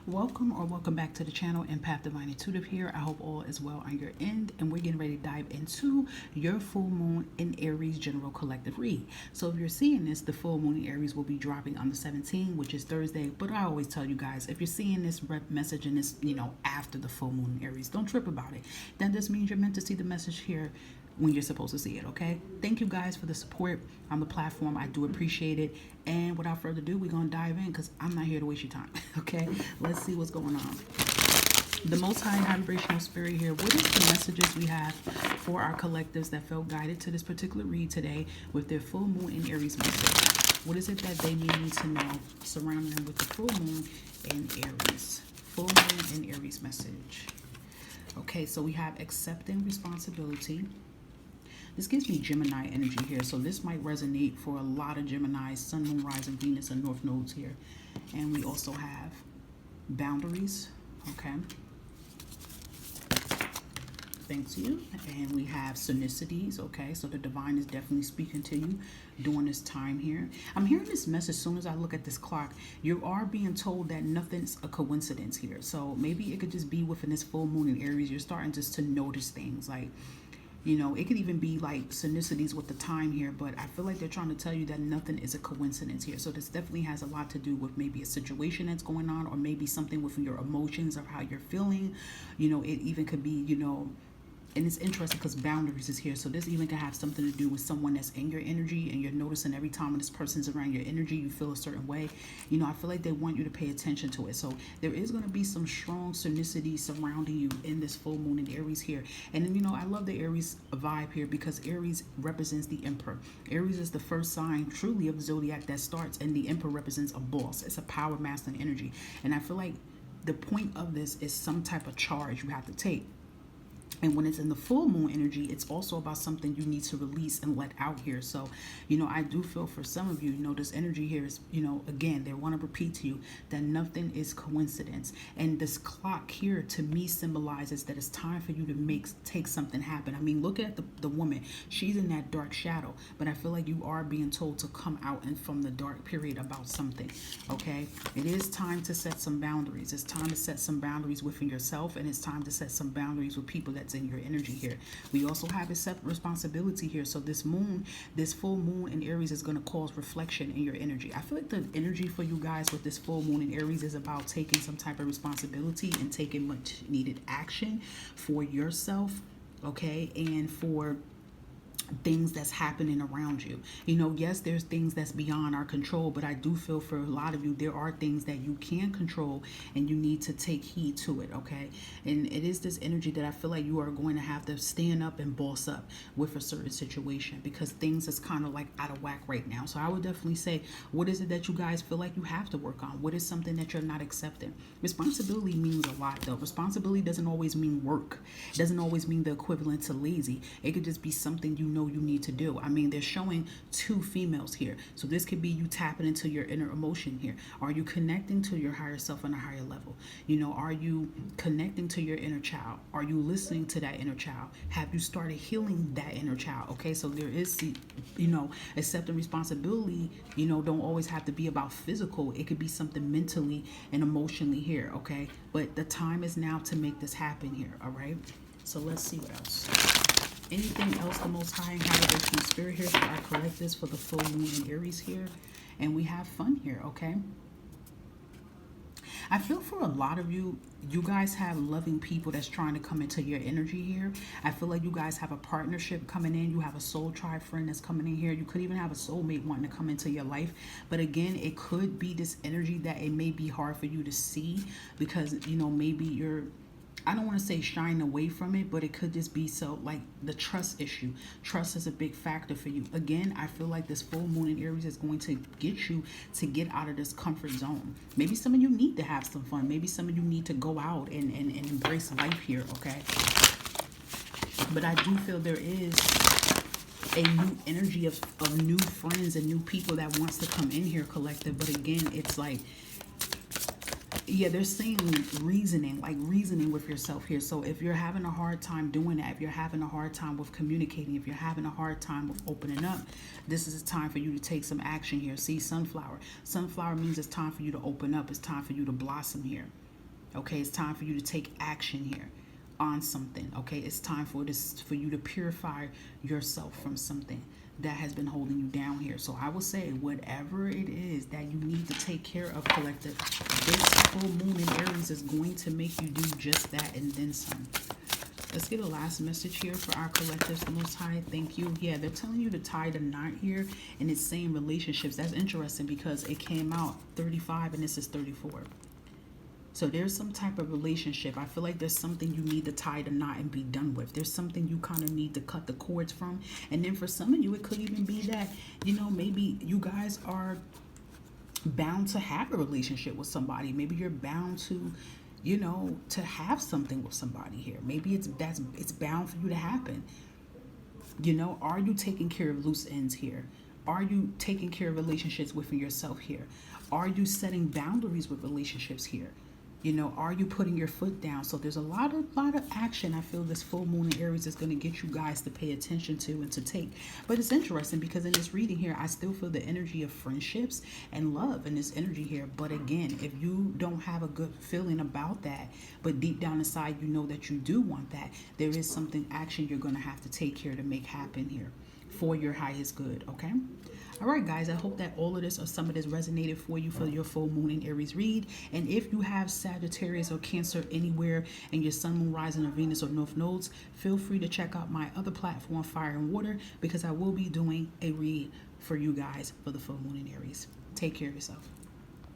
Welcome back to the channel. Empath Divine Intuitive here. I hope all is well on your end, and we're getting ready to dive into your full moon in Aries general collective read. So if you're seeing this, the full moon in Aries will be dropping on the 17th, which is Thursday. But I always tell you guys, if you're seeing this message and this, after the full moon in Aries, don't trip about it. That just means you're meant to see the message here when you're supposed to see it, okay? Thank you guys for the support on the platform. I do appreciate it. And without further ado, we're going to dive in because I'm not here to waste your time, okay? Let's see what's going on. The Most High Vibrational Spirit here. What is the messages we have for our collectives that felt guided to this particular read today with their full moon in Aries message? What is it that they need to know surrounding them with the full moon in Aries? Full moon in Aries message. Okay, so we have accepting responsibility. This gives me Gemini energy here, so this might resonate for a lot of Geminis, Sun, Moon, Rising, Venus, and North Nodes here. And we also have boundaries, okay? Thank you. And we have synchronicities, okay? So the divine is definitely speaking to you during this time here. I'm hearing this message as soon as I look at this clock. You are being told that nothing's a coincidence here. So maybe it could just be within this full moon in Aries, you're starting just to notice things like, it could even be like synchronicities with the time here, but I feel like they're trying to tell you that nothing is a coincidence here. So this definitely has a lot to do with maybe a situation that's going on, or maybe something with your emotions or how you're feeling. It even could be, and it's interesting because boundaries is here. So this even can have something to do with someone that's in your energy, and you're noticing every time this person's around your energy, you feel a certain way. I feel like they want you to pay attention to it. So there is going to be some strong synchronicity surrounding you in this full moon in Aries here. And then, I love the Aries vibe here because Aries represents the Emperor. Aries is the first sign truly of the zodiac that starts, and the Emperor represents a boss. It's a power masculine energy. And I feel like the point of this is some type of charge you have to take. And when it's in the full moon energy, it's also about something you need to release and let out here. So, I do feel for some of you, this energy here is, again, they want to repeat to you that nothing is coincidence. And this clock here to me symbolizes that it's time for you to take something happen. I mean, look at the woman. She's in that dark shadow, but I feel like you are being told to come out and from the dark period about something, okay? It is time to set some boundaries. It's time to set some boundaries within yourself, and it's time to set some boundaries with people that's in your energy here. We also have accept responsibility here. So this full moon in Aries is going to cause reflection in your energy. I feel like the energy for you guys with this full moon in Aries is about taking some type of responsibility and taking much needed action for yourself, okay, and for things that's happening around you. Yes, there's things that's beyond our control, but I do feel for a lot of you, there are things that you can control, and you need to take heed to it, okay? And it is this energy that I feel like you are going to have to stand up and boss up with a certain situation, because things is kind of like out of whack right now. So I would definitely say, what is it that you guys feel like you have to work on? What is something that you're not accepting? Responsibility means a lot, though. Responsibility doesn't always mean work. It doesn't always mean the equivalent to lazy. It could just be something you need to do. I mean, they're showing two females here. So this could be you tapping into your inner emotion here. Are you connecting to your higher self on a higher level? Are you connecting to your inner child? Are you listening to that inner child? Have you started healing that inner child? Okay, so there is, accepting responsibility, don't always have to be about physical. It could be something mentally and emotionally here, okay? But the time is now to make this happen here, all right? So let's see what else. Anything else the Most High and High Vibrational Spirit here for our collectives for the full moon in Aries here. And we have fun here, okay? I feel for a lot of you, you guys have loving people that's trying to come into your energy here. I feel like you guys have a partnership coming in. You have a soul tribe friend that's coming in here. You could even have a soulmate wanting to come into your life. But again, it could be this energy that it may be hard for you to see because, maybe you're, I don't want to say shying away from it, but it could just be so like the trust issue. Trust is a big factor for you. Again, I feel like this full moon in Aries is going to get you to get out of this comfort zone. Maybe some of you need to have some fun. Maybe some of you need to go out and embrace life here, okay? But I do feel there is a new energy of new friends and new people that wants to come in here, collective. But again, it's like, yeah, they're saying reasoning with yourself here. So if you're having a hard time doing that, if you're having a hard time with communicating, if you're having a hard time with opening up, this is a time for you to take some action here. See, sunflower. Sunflower means it's time for you to open up. It's time for you to blossom here. Okay, it's time for you to take action here on something. Okay, it's time for this, for you to purify yourself from something that has been holding you down here. So I will say, whatever it is that you need to take care of, collective, this full moon in Aries is going to make you do just that and then some. Let's get a last message here for our collectives. The Most High, thank you. Yeah, they're telling you to tie the knot here, and it's saying relationships. That's interesting because it came out 35 and this is 34. So there's some type of relationship. I feel like there's something you need to tie the knot and be done with. There's something you kind of need to cut the cords from. And then for some of you, it could even be that, you know, maybe you guys are bound to have a relationship with somebody. Maybe you're bound to, you know, to have something with somebody here. Maybe it's bound for you to happen. You know, are you taking care of loose ends here? Are you taking care of relationships within yourself here? Are you setting boundaries with relationships here? You know, are you putting your foot down? So there's a lot of action I feel this full moon in Aries is going to get you guys to pay attention to and to take. But it's interesting because in this reading here, I still feel the energy of friendships and love in this energy here. But again, if you don't have a good feeling about that, but deep down inside you know that you do want that, there is something action you're going to have to take here to make happen here for your highest good, okay? All right, guys, I hope that all of this or some of this resonated for you for your full moon in Aries read. And if you have Sagittarius or Cancer anywhere in your sun, moon, rising, or Venus or North nodes, feel free to check out my other platform, Fire and Water, because I will be doing a read for you guys for the full moon in Aries. Take care of yourself.